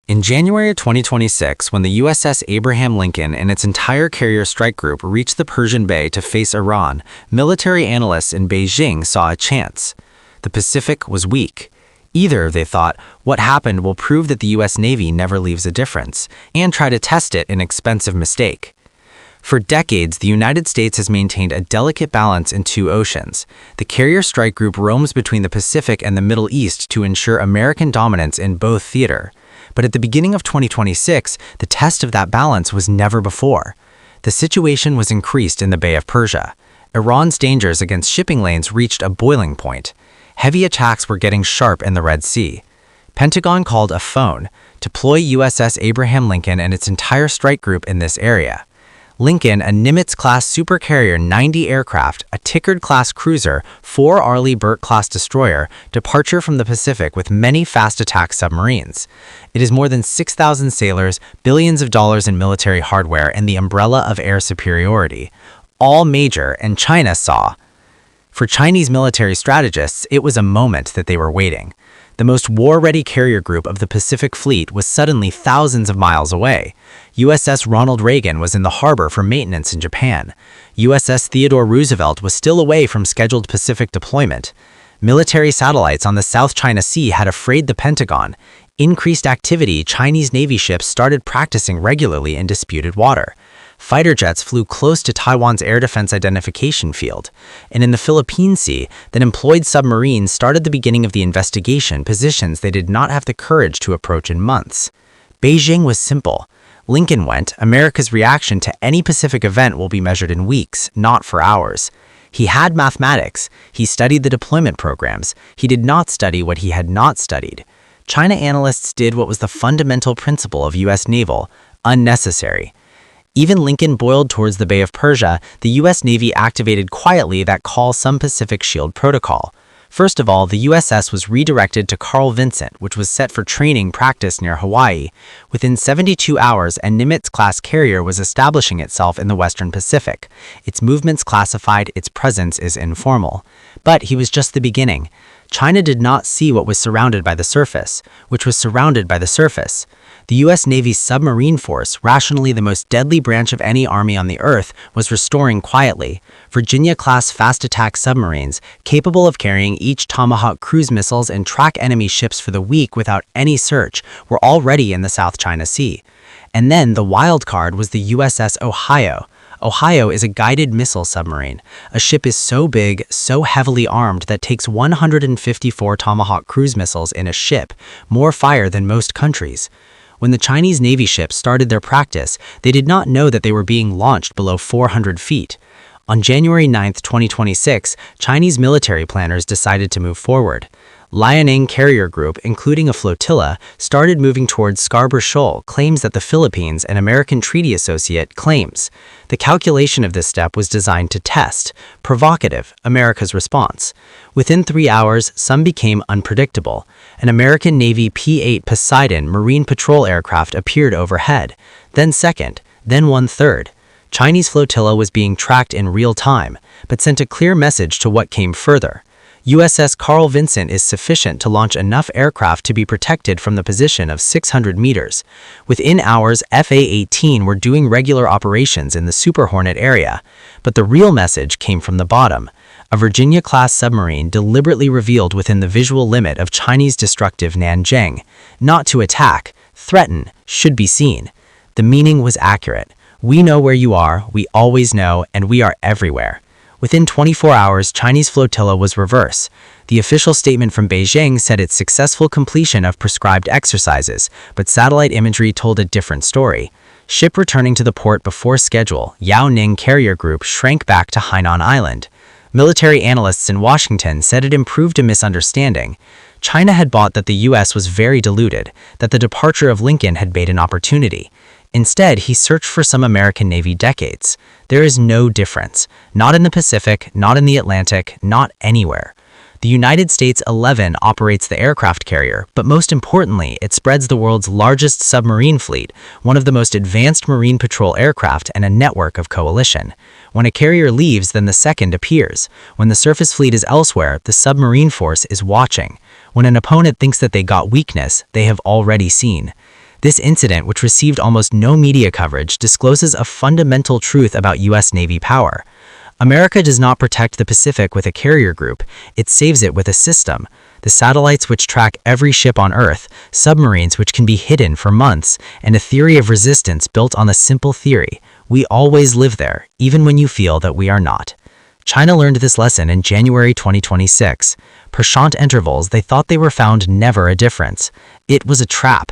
In January of 2026, when the USS Abraham Lincoln and its entire carrier strike group reached the Persian Bay to face Iran, military analysts in Beijing saw a chance. The Pacific was weak. Either, they thought, what happened will prove that the US Navy never leaves a difference, and try to test it, an expensive mistake. For decades, the United States has maintained a delicate balance in two oceans. The carrier strike group roams between the Pacific and the Middle East to ensure American dominance in both theater. But at the beginning of 2026, the test of that balance was never before. The situation was increased in the Bay of Persia. Iran's dangers against shipping lanes reached a boiling point. Heavy attacks were getting sharp in the Red Sea. Pentagon called a phone, deploy USS Abraham Lincoln and its entire strike group in this area. Lincoln, a Nimitz-class supercarrier 90 aircraft, a Tickard-class cruiser, 4 Arleigh Burke-class destroyer, departure from the Pacific with many fast attack submarines. It is more than 6,000 sailors, billions of dollars in military hardware, and the umbrella of air superiority. All major, and China saw. For Chinese military strategists, it was a moment that they were waiting. The most war-ready carrier group of the Pacific Fleet was suddenly thousands of miles away. USS Ronald Reagan was in the harbor for maintenance in Japan. USS Theodore Roosevelt was still away from scheduled Pacific deployment. Military satellites on the South China Sea had afraid the Pentagon. Increased activity, Chinese Navy ships started practicing regularly in disputed water. Fighter jets flew close to Taiwan's air defense identification field, and in the Philippine Sea, then employed submarines started the beginning of the investigation, positions they did not have the courage to approach in months. Beijing was simple. Lincoln went, America's reaction to any Pacific event will be measured in weeks, not for hours. He had mathematics. He studied the deployment programs. He did not study what he had not studied. China analysts did what was the fundamental principle of U.S. naval, unnecessary. Even Lincoln boiled towards the Bay of Persia, the U.S. Navy activated quietly that call some Pacific Shield protocol. First of all, the USS was redirected to Carl Vinson, which was set for training practice near Hawaii. Within 72 hours, a Nimitz-class carrier was establishing itself in the Western Pacific. Its movements classified, its presence is informal. But he was just the beginning. China did not see what was surrounded by the surface, which was surrounded by the surface. The U.S. Navy's submarine force, rationally the most deadly branch of any army on the Earth, was restoring quietly. Virginia-class fast-attack submarines, capable of carrying each Tomahawk cruise missiles and track enemy ships for the week without any search, were already in the South China Sea. And then the wild card was the USS Ohio. Ohio is a guided missile submarine. A ship is so big, so heavily armed that takes 154 Tomahawk cruise missiles in a ship, more fire than most countries. When the Chinese Navy ships started their practice, they did not know that they were being launched below 400 feet. On January 9, 2026, Chinese military planners decided to move forward. Liaoning Carrier Group, including a flotilla, started moving towards Scarborough Shoal, claims that the Philippines, an American treaty associate, claims. The calculation of this step was designed to test, provocative, America's response. Within 3 hours, some became unpredictable. An American Navy P-8 Poseidon Marine Patrol aircraft appeared overhead, then second, then one-third. Chinese flotilla was being tracked in real time, but sent a clear message to what came further. USS Carl Vinson is sufficient to launch enough aircraft to be protected from the position of 600 meters. Within hours, FA-18 were doing regular operations in the Super Hornet area. But the real message came from the bottom. A Virginia-class submarine deliberately revealed within the visual limit of Chinese destructive Nanjing. Not to attack, threaten, should be seen. The meaning was accurate. We know where you are, we always know, and we are everywhere. Within 24 hours, Chinese flotilla was reverse. The official statement from Beijing said its successful completion of prescribed exercises, but satellite imagery told a different story. Ship returning to the port before schedule, Liaoning Carrier Group shrank back to Hainan Island. Military analysts in Washington said it improved a misunderstanding. China had bought that the U.S. was very deluded, that the departure of Lincoln had made an opportunity. Instead, he searched for some American Navy decades. There is no difference. Not in the Pacific, not in the Atlantic, not anywhere. The United States 11 operates the aircraft carrier, but most importantly, it spreads the world's largest submarine fleet, one of the most advanced marine patrol aircraft, and a network of coalition. When a carrier leaves, then the second appears. When the surface fleet is elsewhere, the submarine force is watching. When an opponent thinks that they got weakness, they have already seen. This incident, which received almost no media coverage, discloses a fundamental truth about U.S. Navy power. America does not protect the Pacific with a carrier group, it saves it with a system. The satellites which track every ship on Earth, submarines which can be hidden for months, and a theory of resistance built on the simple theory: we always live there, even when you feel that we are not. China learned this lesson in January 2026. Per short intervals, they thought they were found, never a difference. It was a trap.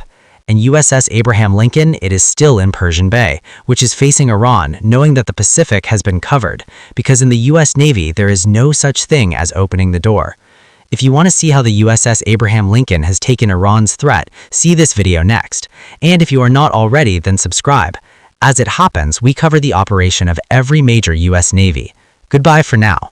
And USS Abraham Lincoln, it is still in Persian Bay, which is facing Iran, knowing that the Pacific has been covered, because in the US Navy there is no such thing as opening the door. If you want to see how the USS Abraham Lincoln has taken Iran's threat, see this video next. And if you are not already, then subscribe. As it happens, we cover the operation of every major US Navy. Goodbye for now.